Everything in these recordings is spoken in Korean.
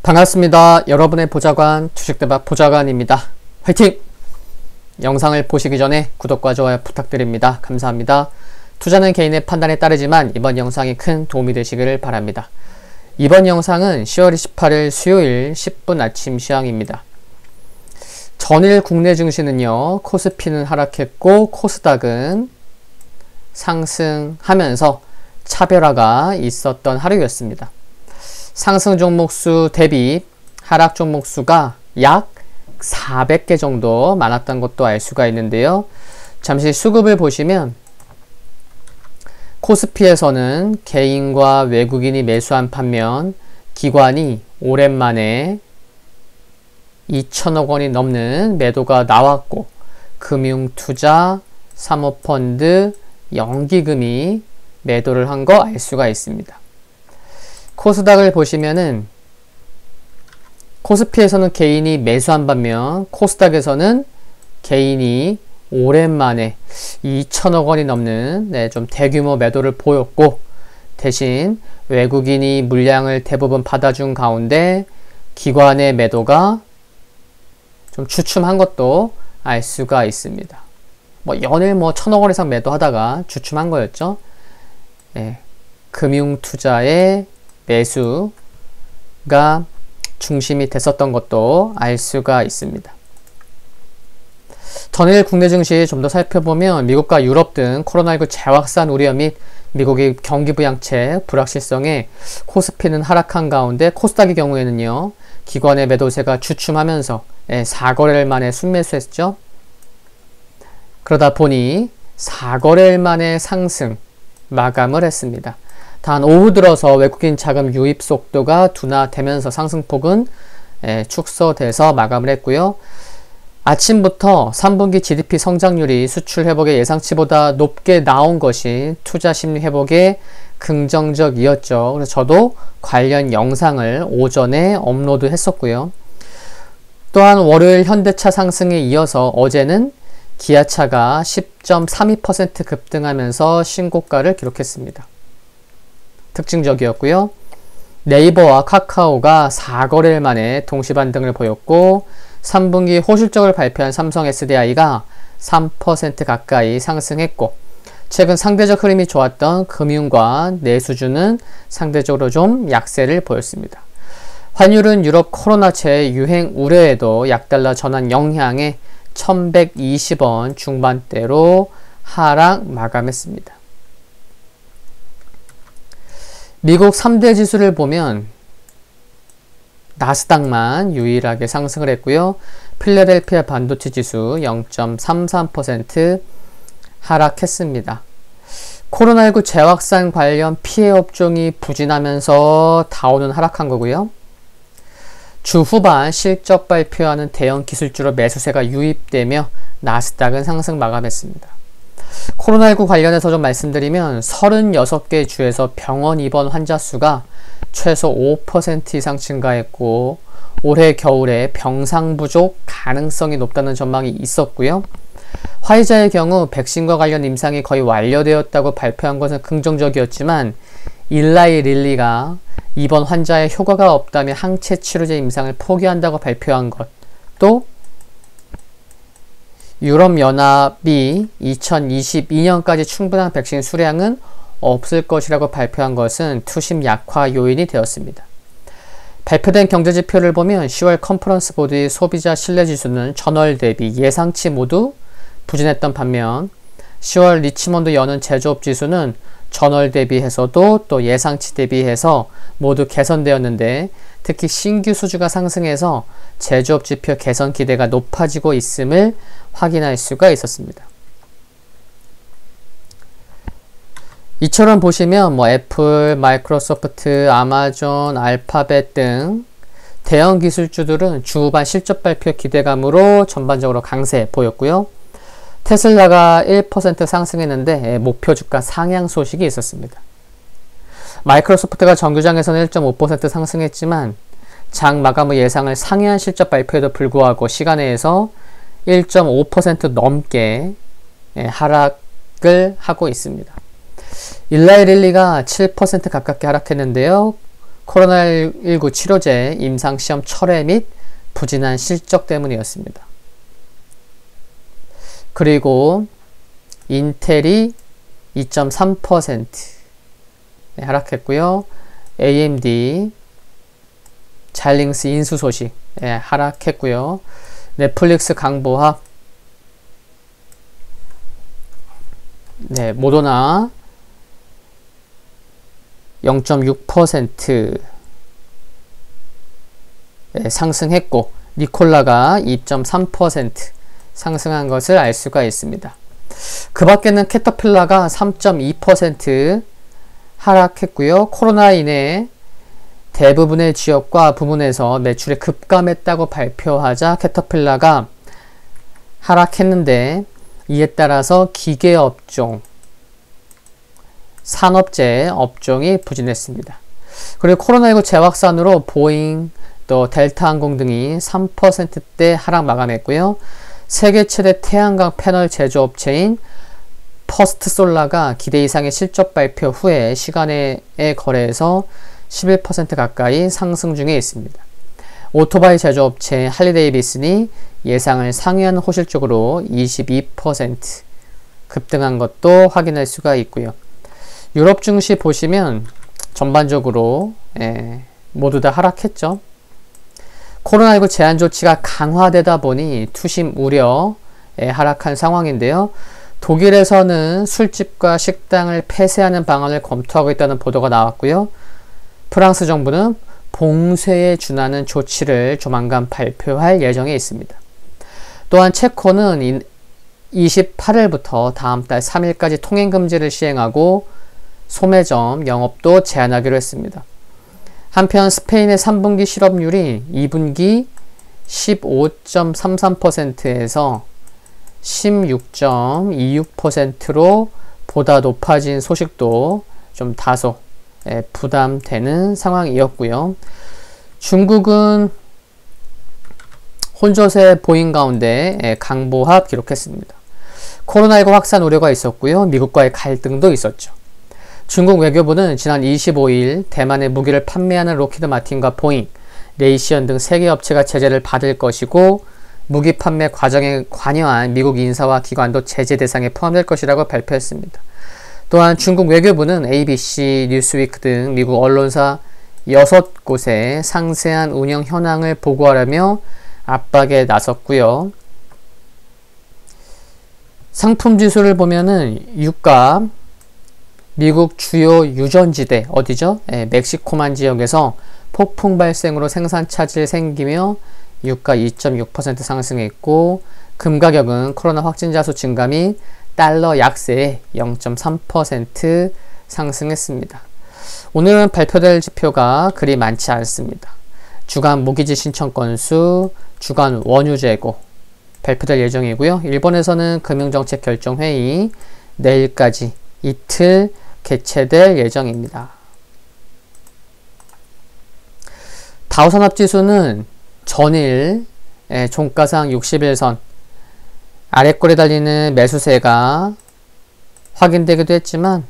반갑습니다. 여러분의 보좌관 주식대박 보좌관입니다. 화이팅! 영상을 보시기 전에 구독과 좋아요 부탁드립니다. 감사합니다. 투자는 개인의 판단에 따르지만 이번 영상이 큰 도움이 되시기를 바랍니다. 이번 영상은 10월 28일 수요일 10분 아침 시황입니다. 전일 국내 증시는요, 코스피는 하락했고 코스닥은 상승하면서 차별화가 있었던 하루였습니다. 상승 종목수 대비 하락 종목수가 약 400개 정도 많았던 것도 알 수가 있는데요. 잠시 수급을 보시면 코스피에서는 개인과 외국인이 매수한 반면 기관이 오랜만에 2천억 원이 넘는 매도가 나왔고 금융투자, 사모펀드, 연기금이 매도를 한 거 알 수가 있습니다. 코스닥을 보시면은 코스피에서는 개인이 매수한 반면 코스닥에서는 개인이 오랜만에 2천억 원이 넘는 좀 대규모 매도를 보였고, 대신 외국인이 물량을 대부분 받아준 가운데 기관의 매도가 좀 주춤한 것도 알 수가 있습니다. 연일 1,000억 원 이상 매도하다가 주춤한 거였죠. 금융투자의 매수가 중심이 됐었던 것도 알 수가 있습니다. 전일 국내 증시 좀 더 살펴보면 미국과 유럽 등 코로나19 재확산 우려 및 미국의 경기 부양책 불확실성에 코스피는 하락한 가운데 코스닥의 경우에는요, 기관의 매도세가 주춤하면서 4거래일 만에 순매수했죠. 그러다 보니 4거래일 만에 상승 마감을 했습니다. 단 오후 들어서 외국인 자금 유입 속도가 둔화되면서 상승폭은 축소돼서 마감을 했고요. 아침부터 3분기 GDP 성장률이 수출 회복의 예상치보다 높게 나온 것이 투자 심리 회복에 긍정적이었죠. 그래서 저도 관련 영상을 오전에 업로드 했었고요. 또한 월요일 현대차 상승에 이어서 어제는 기아차가 10.32% 급등하면서 신고가를 기록했습니다. 특징적이었고요. 네이버와 카카오가 4거래일 만에 동시 반등을 보였고 3분기 호실적을 발표한 삼성 SDI가 3% 가까이 상승했고, 최근 상대적 흐름이 좋았던 금융과 내수주는 상대적으로 좀 약세를 보였습니다. 환율은 유럽 코로나 재유행 우려에도 약달러 전환 영향에 1120원 중반대로 하락 마감했습니다. 미국 3대 지수를 보면 나스닥만 유일하게 상승을 했고요. 필라델피아 반도체 지수 0.33% 하락했습니다. 코로나19 재확산 관련 피해 업종이 부진하면서 다우는 하락한 거고요. 주 후반 실적 발표하는 대형 기술주로 매수세가 유입되며 나스닥은 상승 마감했습니다. 코로나19 관련해서 좀 말씀드리면 36개 주에서 병원 입원 환자 수가 최소 5% 이상 증가했고 올해 겨울에 병상 부족 가능성이 높다는 전망이 있었고요. 화이자의 경우 백신과 관련 임상이 거의 완료되었다고 발표한 것은 긍정적이었지만 일라이 릴리가 입원 환자의 효과가 없다며 항체 치료제 임상을 포기한다고 발표한 것, 또 유럽연합이 2022년까지 충분한 백신 수량은 없을 것이라고 발표한 것은 투심 약화 요인이 되었습니다. 발표된 경제지표를 보면 10월 컨퍼런스 보드의 소비자 신뢰지수는 전월 대비 예상치 모두 부진했던 반면 10월 리치몬드 여는 제조업지수는 전월 대비해서도 또 예상치 대비해서 모두 개선되었는데, 특히 신규 수주가 상승해서 제조업 지표 개선 기대가 높아지고 있음을 확인할 수가 있었습니다. 이처럼 보시면 애플, 마이크로소프트, 아마존, 알파벳 등 대형 기술주들은 주후반 실적 발표 기대감으로 전반적으로 강세 보였고요. 테슬라가 1% 상승했는데 목표 주가 상향 소식이 있었습니다. 마이크로소프트가 정규장에서는 1.5% 상승했지만 장 마감 후 예상을 상회한 실적 발표에도 불구하고 시간외에서 1.5% 넘게 하락을 하고 있습니다. 일라이 릴리가 7% 가깝게 하락했는데요. 코로나19 치료제 임상시험 철회 및 부진한 실적 때문이었습니다. 그리고 인텔이 2.3% 하락했고요. AMD, 잘링스 인수 소식 하락했고요. 넷플릭스 강보합, 모더나 0.6% 상승했고 니콜라가 2.3% 상승한 것을 알 수가 있습니다. 그 밖에는 캐터필라가 3.2% 하락했고요. 코로나 인해 대부분의 지역과 부문에서 매출이 급감했다고 발표하자 캐터필라가 하락했는데, 이에 따라서 기계업종, 산업재 업종이 부진했습니다. 그리고 코로나19 재확산으로 보잉, 또 델타항공 등이 3%대 하락 마감했고요. 세계 최대 태양광 패널 제조업체인 퍼스트솔라가 기대 이상의 실적 발표 후에 시간의 거래에서 11% 가까이 상승 중에 있습니다. 오토바이 제조업체 할리데이비슨이 예상을 상회한 호실적으로 22% 급등한 것도 확인할 수가 있고요. 유럽 증시 보시면 전반적으로 모두 다 하락했죠. 코로나19 제한 조치가 강화되다 보니 투심 우려에 하락한 상황인데요. 독일에서는 술집과 식당을 폐쇄하는 방안을 검토하고 있다는 보도가 나왔고요. 프랑스 정부는 봉쇄에 준하는 조치를 조만간 발표할 예정에 있습니다. 또한 체코는 28일부터 다음 달 3일까지 통행금지를 시행하고 소매점 영업도 제한하기로 했습니다. 한편 스페인의 3분기 실업률이 2분기 15.33%에서 16.26%로 보다 높아진 소식도 좀 다소 부담되는 상황이었고요. 중국은 혼조세 보인 가운데 강보합 기록했습니다. 코로나19 확산 우려가 있었고요. 미국과의 갈등도 있었죠. 중국 외교부는 지난 25일 대만에 무기를 판매하는 로키드 마틴과 보잉, 레이시언 등 3개 업체가 제재를 받을 것이고 무기 판매 과정에 관여한 미국 인사와 기관도 제재 대상에 포함될 것이라고 발표했습니다. 또한 중국 외교부는 ABC, 뉴스위크 등 미국 언론사 6곳에 상세한 운영 현황을 보고하려며 압박에 나섰고요. 상품 지수를 보면은 유가, 미국 주요 유전지대 어디죠? 멕시코만 지역에서 폭풍 발생으로 생산 차질 생기며 유가 2.6% 상승했고, 금 가격은 코로나 확진자 수 증가 및 달러 약세에 0.3% 상승했습니다. 오늘은 발표될 지표가 그리 많지 않습니다. 주간 모기지 신청 건수, 주간 원유 재고 발표될 예정이고요. 일본에서는 금융정책 결정회의 내일까지 이틀 개최될 예정입니다. 다우산업지수는 전일 종가상 60일선 아래꼴에 달리는 매수세가 확인되기도 했지만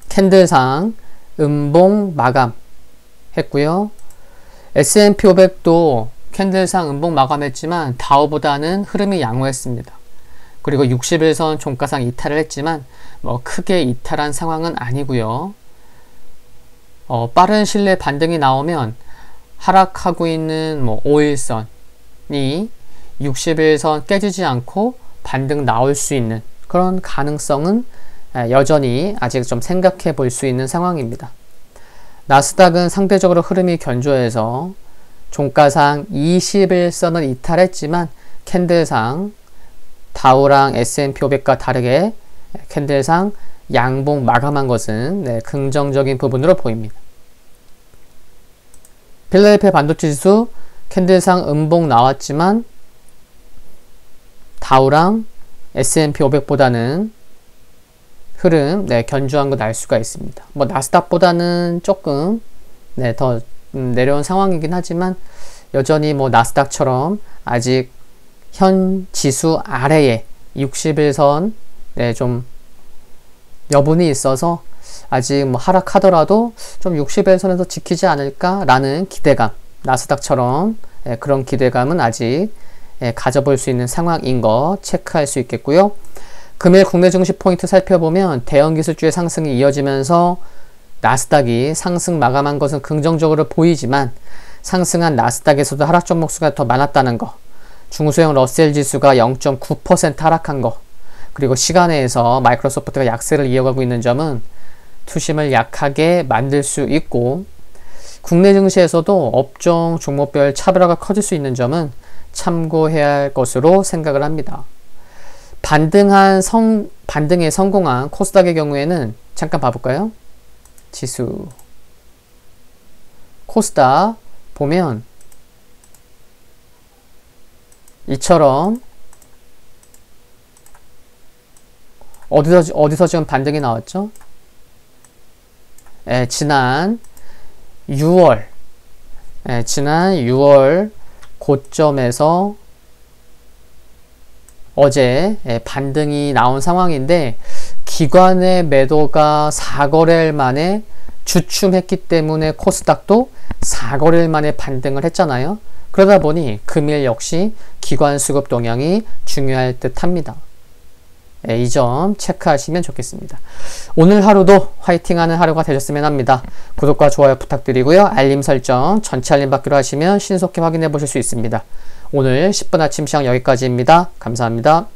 캔들상 음봉 마감했고요. S&P 500도 캔들상 음봉 마감했지만 다우보다는 흐름이 양호했습니다. 그리고 60일선 종가상 이탈을 했지만 크게 이탈한 상황은 아니고요. 빠른 시일 내에 반등이 나오면 하락하고 있는 5일선이 60일선 깨지지 않고 반등 나올 수 있는 그런 가능성은 여전히 아직 좀 생각해 볼 수 있는 상황입니다. 나스닥은 상대적으로 흐름이 견조해서 종가상 20일선을 이탈했지만 캔들상 다우랑 S&P 500과 다르게 캔들상 양봉 마감한 것은 긍정적인 부분으로 보입니다. 필라델피아 반도체 지수 캔들상 음봉 나왔지만 다우랑 S&P 500보다는 흐름 견조한 걸 알 수가 있습니다. 나스닥보다는 조금 더 내려온 상황이긴 하지만 여전히 나스닥처럼 아직 현 지수 아래에 60일선 좀 여분이 있어서 아직 뭐 하락하더라도 좀 60일선에서 지키지 않을까라는 기대감, 나스닥처럼 그런 기대감은 아직 가져볼 수 있는 상황인 거 체크할 수 있겠고요. 금일 국내 증시 포인트 살펴보면 대형 기술주의 상승이 이어지면서 나스닥이 상승 마감한 것은 긍정적으로 보이지만 상승한 나스닥에서도 하락 종목 수가 더 많았다는 거, 중소형 러셀 지수가 0.9% 하락한 거, 그리고 시간에서 마이크로소프트가 약세를 이어가고 있는 점은 투심을 약하게 만들 수 있고, 국내 증시에서도 업종 종목별 차별화가 커질 수 있는 점은 참고해야 할 것으로 생각을 합니다. 반등에 성공한 코스닥의 경우에는 잠깐 봐볼까요? 지수 코스닥 보면 이처럼 어디서 지금 반등이 나왔죠? 지난 6월 고점에서 어제 반등이 나온 상황인데, 기관의 매도가 4거래일 만에 주춤했기 때문에 코스닥도 4거래일 만에 반등을 했잖아요. 그러다 보니 금일 역시 기관 수급 동향이 중요할 듯 합니다. 이 점 체크하시면 좋겠습니다. 오늘 하루도 화이팅하는 하루가 되셨으면 합니다. 구독과 좋아요 부탁드리고요. 알림 설정 전체 알림 받기로 하시면 신속히 확인해 보실 수 있습니다. 오늘 10분 아침 시황 여기까지입니다. 감사합니다.